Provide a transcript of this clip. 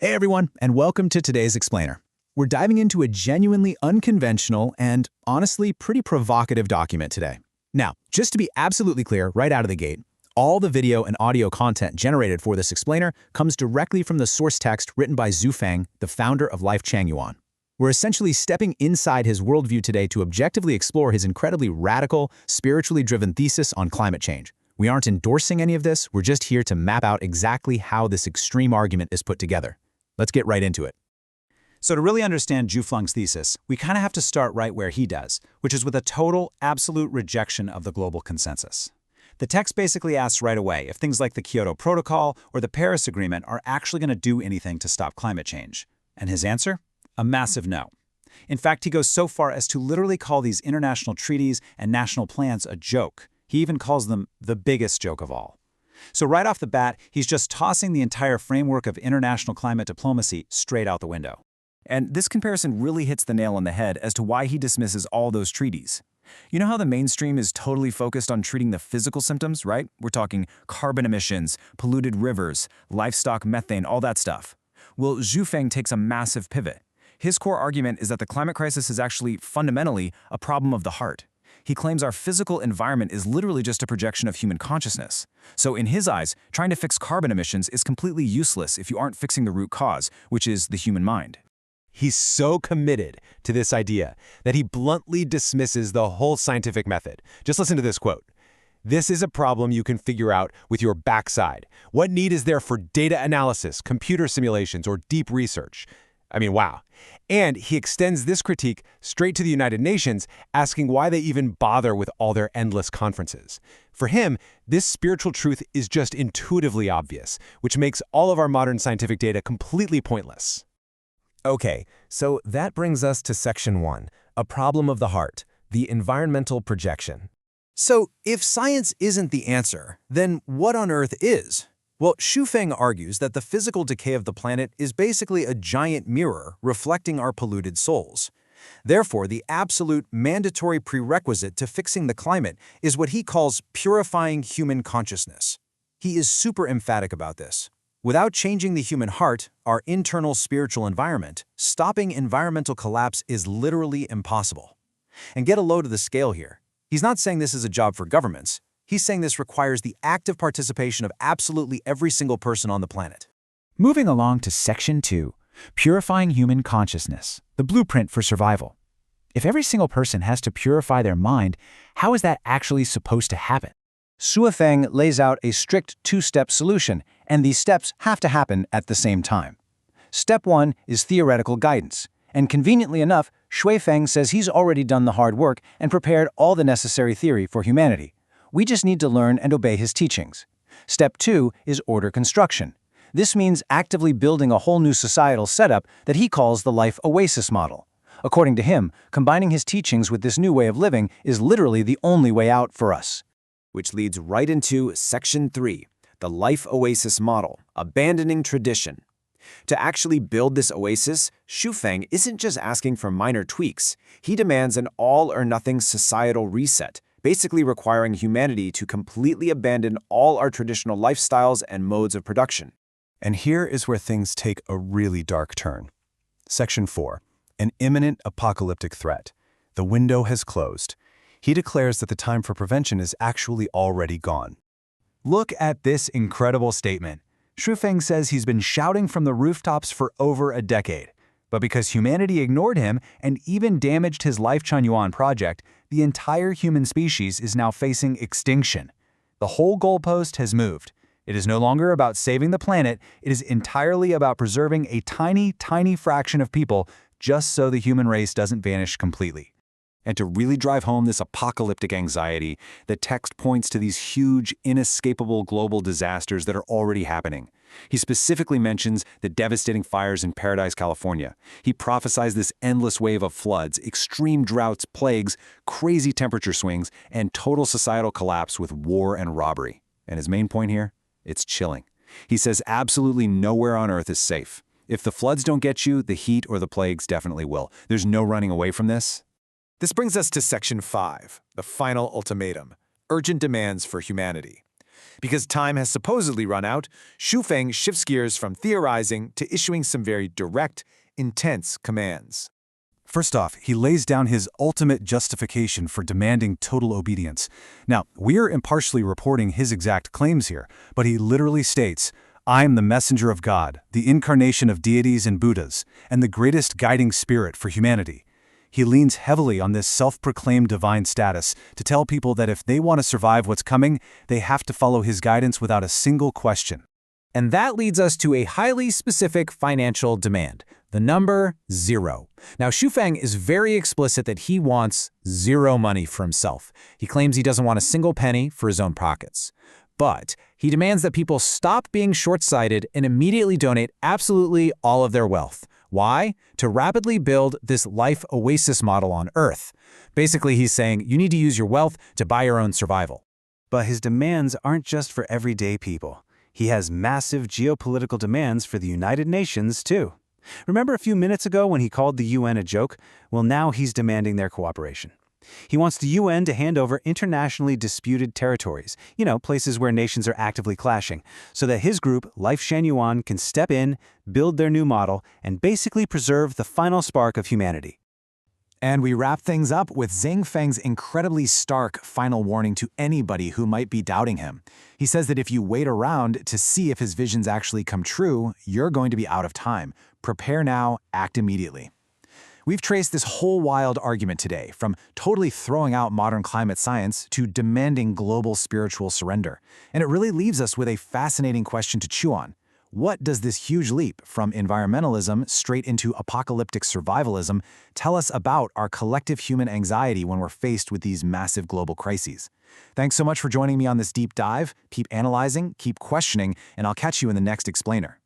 Hey everyone, and welcome to today's Explainer. We're diving into a genuinely unconventional and, honestly, pretty provocative document today. Now, just to be absolutely clear right out of the gate, all the video and audio content generated for this explainer comes directly from the source text written by Zhu Feng, the founder of Lifechanyuan. We're essentially stepping inside his worldview today to objectively explore his incredibly radical, spiritually driven thesis on climate change. We aren't endorsing any of this, we're just here to map out exactly how this extreme argument is put together. Let's get right into it. So to really understand Zhu Feng's thesis, we kind of have to start right where he does, which is with a total, absolute rejection of the global consensus. The text basically asks right away if things like the Kyoto Protocol or the Paris Agreement are actually going to do anything to stop climate change. And his answer? A massive no. In fact, he goes so far as to literally call these international treaties and national plans a joke. He even calls them the biggest joke of all. So right off the bat, he's just tossing the entire framework of international climate diplomacy straight out the window. And this comparison really hits the nail on the head as to why he dismisses all those treaties. You know how the mainstream is totally focused on treating the physical symptoms, right? We're talking carbon emissions, polluted rivers, livestock methane, all that stuff. Well, Zhu Feng takes a massive pivot. His core argument is that the climate crisis is actually fundamentally a problem of the heart. He claims our physical environment is literally just a projection of human consciousness. So in his eyes, trying to fix carbon emissions is completely useless if you aren't fixing the root cause, which is the human mind. He's so committed to this idea that he bluntly dismisses the whole scientific method. Just listen to this quote. "This is a problem you can figure out with your backside. What need is there for data analysis, computer simulations, or deep research?" I mean, wow. And he extends this critique straight to the United Nations, asking why they even bother with all their endless conferences. For him, this spiritual truth is just intuitively obvious, which makes all of our modern scientific data completely pointless. Okay, so that brings us to Section 1, a problem of the heart, the environmental projection. So, if science isn't the answer, then what on earth is? Well, Zhu Feng argues that the physical decay of the planet is basically a giant mirror reflecting our polluted souls. Therefore, the absolute mandatory prerequisite to fixing the climate is what he calls purifying human consciousness. He is super emphatic about this. Without changing the human heart, our internal spiritual environment, stopping environmental collapse is literally impossible. And get a load of the scale here. He's not saying this is a job for governments. He's saying this requires the active participation of absolutely every single person on the planet. Moving along to Section 2, Purifying Human Consciousness, the blueprint for survival. If every single person has to purify their mind, how is that actually supposed to happen? Zhu Feng lays out a strict two-step solution, and these steps have to happen at the same time. Step 1 is theoretical guidance, and conveniently enough, Zhu Feng says he's already done the hard work and prepared all the necessary theory for humanity. We just need to learn and obey his teachings. Step 2 is order construction. This means actively building a whole new societal setup that he calls the life oasis model. According to him, combining his teachings with this new way of living is literally the only way out for us. Which leads right into Section 3, the life oasis model, abandoning tradition. To actually build this oasis, Zhu Feng isn't just asking for minor tweaks. He demands an all-or-nothing societal reset, basically requiring humanity to completely abandon all our traditional lifestyles and modes of production. And here is where things take a really dark turn. Section 4, an imminent apocalyptic threat. The window has closed. He declares that the time for prevention is actually already gone. Look at this incredible statement. Zhu Feng says he's been shouting from the rooftops for over a decade. But because humanity ignored him and even damaged his Lifechanyuan project, the entire human species is now facing extinction. The whole goalpost has moved. It is no longer about saving the planet, it is entirely about preserving a tiny, tiny fraction of people just so the human race doesn't vanish completely. And to really drive home this apocalyptic anxiety, the text points to these huge, inescapable global disasters that are already happening. He specifically mentions the devastating fires in Paradise, California. He prophesies this endless wave of floods, extreme droughts, plagues, crazy temperature swings, and total societal collapse with war and robbery. And his main point here? It's chilling. He says absolutely nowhere on Earth is safe. If the floods don't get you, the heat or the plagues definitely will. There's no running away from this. This brings us to Section 5, the final ultimatum, urgent demands for humanity. Because time has supposedly run out, Xu shifts gears from theorizing to issuing some very direct, intense commands. First off, he lays down his ultimate justification for demanding total obedience. Now, we're impartially reporting his exact claims here, but he literally states, "I am the messenger of God, the incarnation of deities and Buddhas, and the greatest guiding spirit for humanity." He leans heavily on this self-proclaimed divine status to tell people that if they want to survive what's coming, they have to follow his guidance without a single question. And that leads us to a highly specific financial demand, the number 0. Now, Xu is very explicit that he wants 0 money for himself. He claims he doesn't want a single penny for his own pockets. But he demands that people stop being short-sighted and immediately donate absolutely all of their wealth. Why? To rapidly build this life oasis model on Earth. Basically, he's saying you need to use your wealth to buy your own survival. But his demands aren't just for everyday people. He has massive geopolitical demands for the United Nations, too. Remember a few minutes ago when he called the UN a joke? Well, now he's demanding their cooperation. He wants the UN to hand over internationally disputed territories, places where nations are actively clashing, so that his group, Lifechanyuan, can step in, build their new model, and basically preserve the final spark of humanity. And we wrap things up with Zhang Feng's incredibly stark final warning to anybody who might be doubting him. He says that if you wait around to see if his visions actually come true, you're going to be out of time. Prepare now, act immediately. We've traced this whole wild argument today, from totally throwing out modern climate science to demanding global spiritual surrender. And it really leaves us with a fascinating question to chew on. What does this huge leap from environmentalism straight into apocalyptic survivalism tell us about our collective human anxiety when we're faced with these massive global crises? Thanks so much for joining me on this deep dive. Keep analyzing, keep questioning, and I'll catch you in the next explainer.